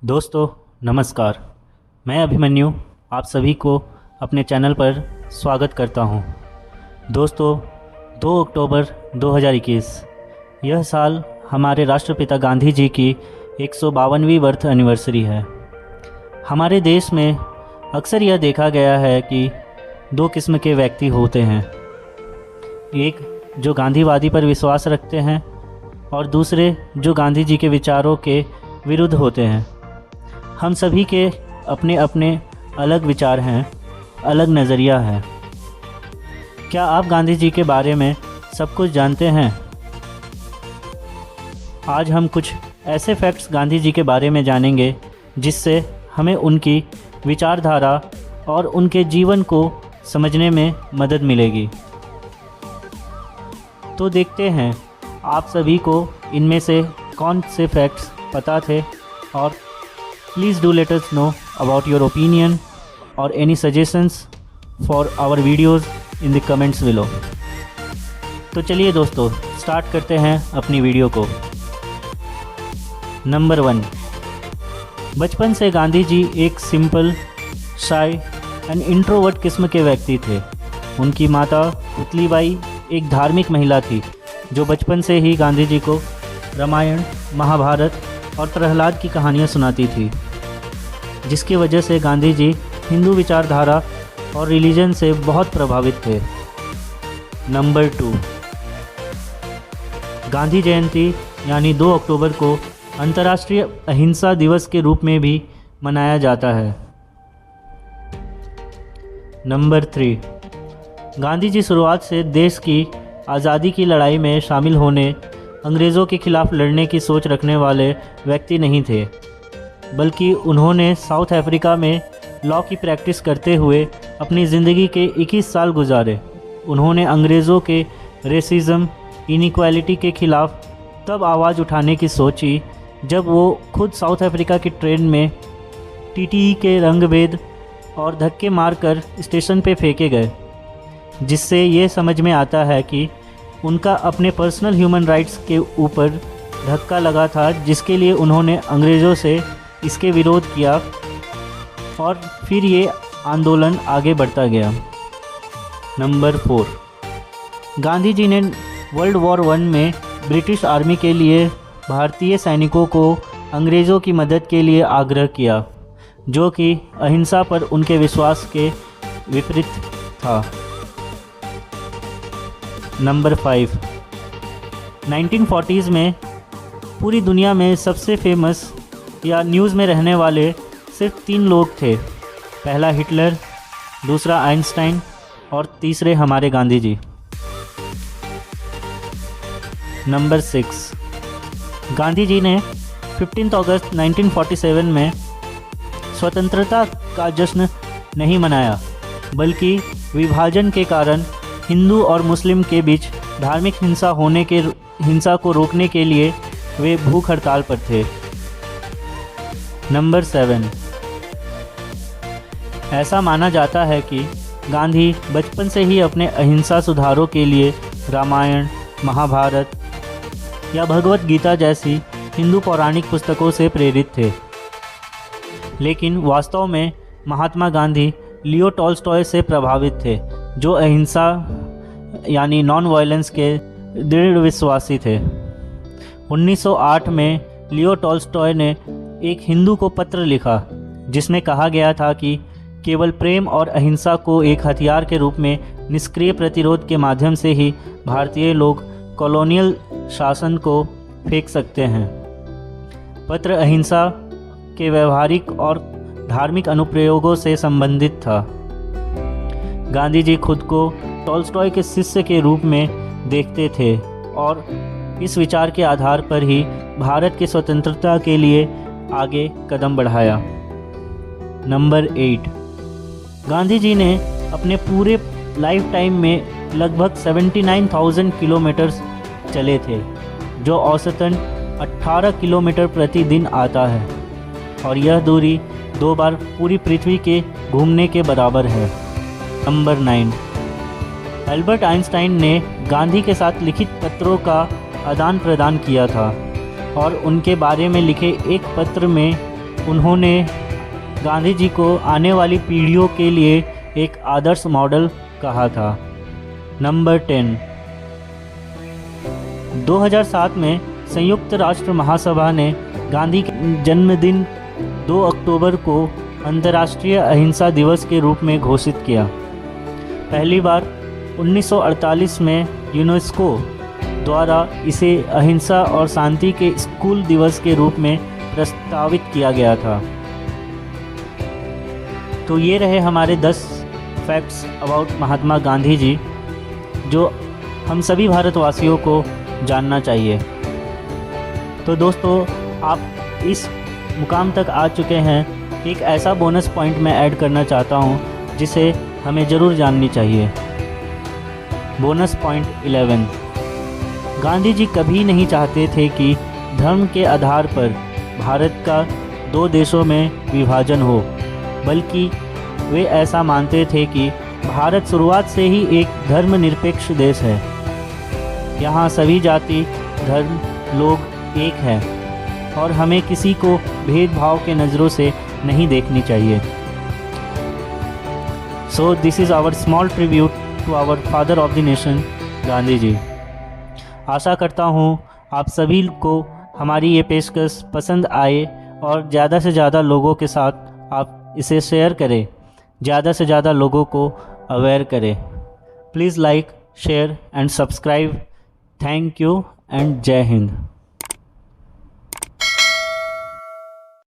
दोस्तों नमस्कार। मैं अभिमन्यु आप सभी को अपने चैनल पर स्वागत करता हूं। दोस्तों 2 अक्टूबर 2021 यह साल हमारे राष्ट्रपिता गांधी जी की 152वीं बर्थ एनिवर्सरी है। हमारे देश में अक्सर यह देखा गया है कि दो किस्म के व्यक्ति होते हैं, एक जो गांधीवादी पर विश्वास रखते हैं और दूसरे जो गांधी जी के विचारों के विरुद्ध होते हैं। हम सभी के अपने अपने अलग विचार हैं, अलग नज़रिया है। क्या आप गांधी जी के बारे में सब कुछ जानते हैं? आज हम कुछ ऐसे फैक्ट्स गांधी जी के बारे में जानेंगे जिससे हमें उनकी विचारधारा और उनके जीवन को समझने में मदद मिलेगी। तो देखते हैं आप सभी को इनमें से कौन से फैक्ट्स पता थे, और please do let us know about your opinion और any suggestions for our videos in the comments below. तो चलिए दोस्तों स्टार्ट करते हैं अपनी वीडियो को। नंबर 1, बचपन से गांधी जी एक सिंपल, शाय एंड इंट्रोवर्ट किस्म के व्यक्ति थे। उनकी माता पुतलीबाई एक धार्मिक महिला थी जो बचपन से ही गांधी जी को रामायण, महाभारत और प्रहलाद की कहानियाँ सुनाती थी, जिसकी वजह से गांधी जी हिंदू विचारधारा और रिलीजन से बहुत प्रभावित थे। नंबर 2, गांधी जयंती यानी 2 अक्टूबर को अंतर्राष्ट्रीय अहिंसा दिवस के रूप में भी मनाया जाता है। नंबर 3, गांधी जी शुरुआत से देश की आज़ादी की लड़ाई में शामिल होने, अंग्रेज़ों के खिलाफ लड़ने की सोच रखने वाले व्यक्ति नहीं थे, बल्कि उन्होंने साउथ अफ्रीका में लॉ की प्रैक्टिस करते हुए अपनी ज़िंदगी के 21 साल गुजारे। उन्होंने अंग्रेज़ों के रेसिज्म, इनइक्वालिटी के खिलाफ तब आवाज़ उठाने की सोची जब वो खुद साउथ अफ्रीका की ट्रेन में टीटीई के रंगभेद और धक्के मारकर स्टेशन पे फेंके गए, जिससे ये समझ में आता है कि उनका अपने पर्सनल ह्यूमन राइट्स के ऊपर धक्का लगा था, जिसके लिए उन्होंने अंग्रेज़ों से इसके विरोध किया और फिर ये आंदोलन आगे बढ़ता गया। नंबर 4, गांधी जी ने वर्ल्ड वॉर 1 में ब्रिटिश आर्मी के लिए भारतीय सैनिकों को अंग्रेज़ों की मदद के लिए आग्रह किया, जो कि अहिंसा पर उनके विश्वास के विपरीत था। नंबर 5, 1940s में पूरी दुनिया में सबसे फेमस या न्यूज़ में रहने वाले सिर्फ 3 लोग थे। पहला हिटलर, दूसरा आइंस्टाइन और तीसरे हमारे गांधी जी। नंबर 6, गांधी जी ने 15 अगस्त 1947 में स्वतंत्रता का जश्न नहीं मनाया, बल्कि विभाजन के कारण हिंदू और मुस्लिम के बीच धार्मिक हिंसा को रोकने के लिए वे भूख हड़ताल पर थे। नंबर 7, ऐसा माना जाता है कि गांधी बचपन से ही अपने अहिंसा सुधारों के लिए रामायण, महाभारत या भगवत गीता जैसी हिंदू पौराणिक पुस्तकों से प्रेरित थे, लेकिन वास्तव में महात्मा गांधी लियो टॉल्स्टॉय से प्रभावित थे, जो अहिंसा यानी नॉन वायलेंस के दृढ़ विश्वासी थे। 1908 में लियो टॉल्स्टॉय ने एक हिंदू को पत्र लिखा, जिसमें कहा गया था कि केवल प्रेम और अहिंसा को एक हथियार के रूप में निष्क्रिय प्रतिरोध के माध्यम से ही भारतीय लोग कॉलोनियल शासन को फेंक सकते हैं। पत्र अहिंसा के व्यवहारिक और धार्मिक अनुप्रयोगों से संबंधित था। गांधी जी खुद को टॉल्स्टॉय के शिष्य के रूप में देखते थे और इस विचार के आधार पर ही भारत की स्वतंत्रता के लिए आगे कदम बढ़ाया। नंबर 8, गांधी जी ने अपने पूरे लाइफ टाइम में लगभग 79,000 किलोमीटर चले थे, जो औसतन 18 किलोमीटर प्रतिदिन आता है, और यह दूरी 2 बार पूरी पृथ्वी के घूमने के बराबर है। नंबर 9, अल्बर्ट आइंस्टाइन ने गांधी के साथ लिखित पत्रों का आदान प्रदान किया था और उनके बारे में लिखे एक पत्र में उन्होंने गांधी जी को आने वाली पीढ़ियों के लिए एक आदर्श मॉडल कहा था। नंबर 10, 2007 में संयुक्त राष्ट्र महासभा ने गांधी के जन्मदिन 2 अक्टूबर को अंतर्राष्ट्रीय अहिंसा दिवस के रूप में घोषित किया। पहली बार 1948 में यूनेस्को द्वारा इसे अहिंसा और शांति के स्कूल दिवस के रूप में प्रस्तावित किया गया था। तो ये रहे हमारे 10 फैक्ट्स अबाउट महात्मा गांधी जी जो हम सभी भारतवासियों को जानना चाहिए। तो दोस्तों, आप इस मुकाम तक आ चुके हैं। एक ऐसा बोनस पॉइंट मैं ऐड करना चाहता हूँ जिसे हमें ज़रूर जाननी चाहिए। बोनस पॉइंट 11, गांधी जी कभी नहीं चाहते थे कि धर्म के आधार पर भारत का 2 देशों में विभाजन हो, बल्कि वे ऐसा मानते थे कि भारत शुरुआत से ही एक धर्मनिरपेक्ष देश है। यहाँ सभी जाति, धर्म, लोग एक हैं और हमें किसी को भेदभाव के नज़रों से नहीं देखनी चाहिए। So this is our small tribute to our father of the nation, Gandhi ji. आशा करता हूँ आप सभी को हमारी ये पेशकश पसंद आए और ज़्यादा से ज़्यादा लोगों के साथ आप इसे शेयर करें, ज़्यादा से ज़्यादा लोगों को अवेयर करें। Please like, share and subscribe. Thank you and जय हिंद।